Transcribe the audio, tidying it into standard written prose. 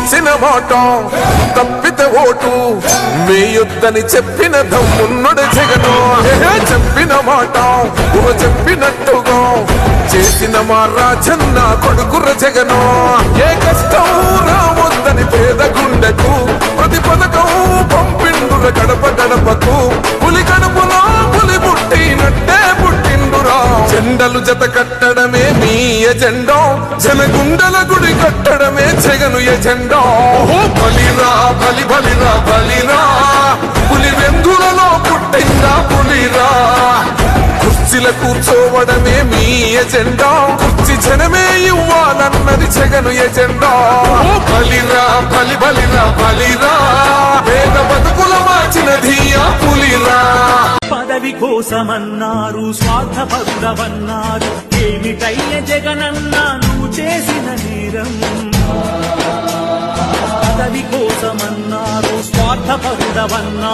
ఇచ్చిన మాట తప్పితే ఓటు వేయొద్దని చెప్పిన దమ్మున్నడు జగను. చెప్పిన మాట చెప్పినట్టుగా చేసిన మా రాజన్న కొడుకుర జగను. ఏ కష్టం రావద్దని పేద గుండెకు ప్రతి పథకం పంపిండుర గడప గడపకు. పులి గడపలో పులి పుట్టినట్టే పుట్టిండురా. జెండలు జత కట్టడమే మీ ఎజెండా, జనగుండల గుడి కట్టడమే జగను ఎజెండా. బలిరా బలి బలిరా బలిరా, పులి వెందులలో పుట్టిందా పులిరా. కుర్చీల కూర్చోవడమే మీ ఎజెండా, కుర్చీ జనమే ఇవ్వాలన్నది జగను ఎజెండా. బలిరా బలి బలిరా బలిరా, పేద బతుకుల మార్చినది ఆ పులిరా. పదవి కోసమన్నారు, స్వార్థపరుడవన్నారు, ఏమిటయ్య జగనన్నా నువ్వు చేసిన నేరం. పదవి కోసమన్నారు, స్వార్థపరుడవన్నారు.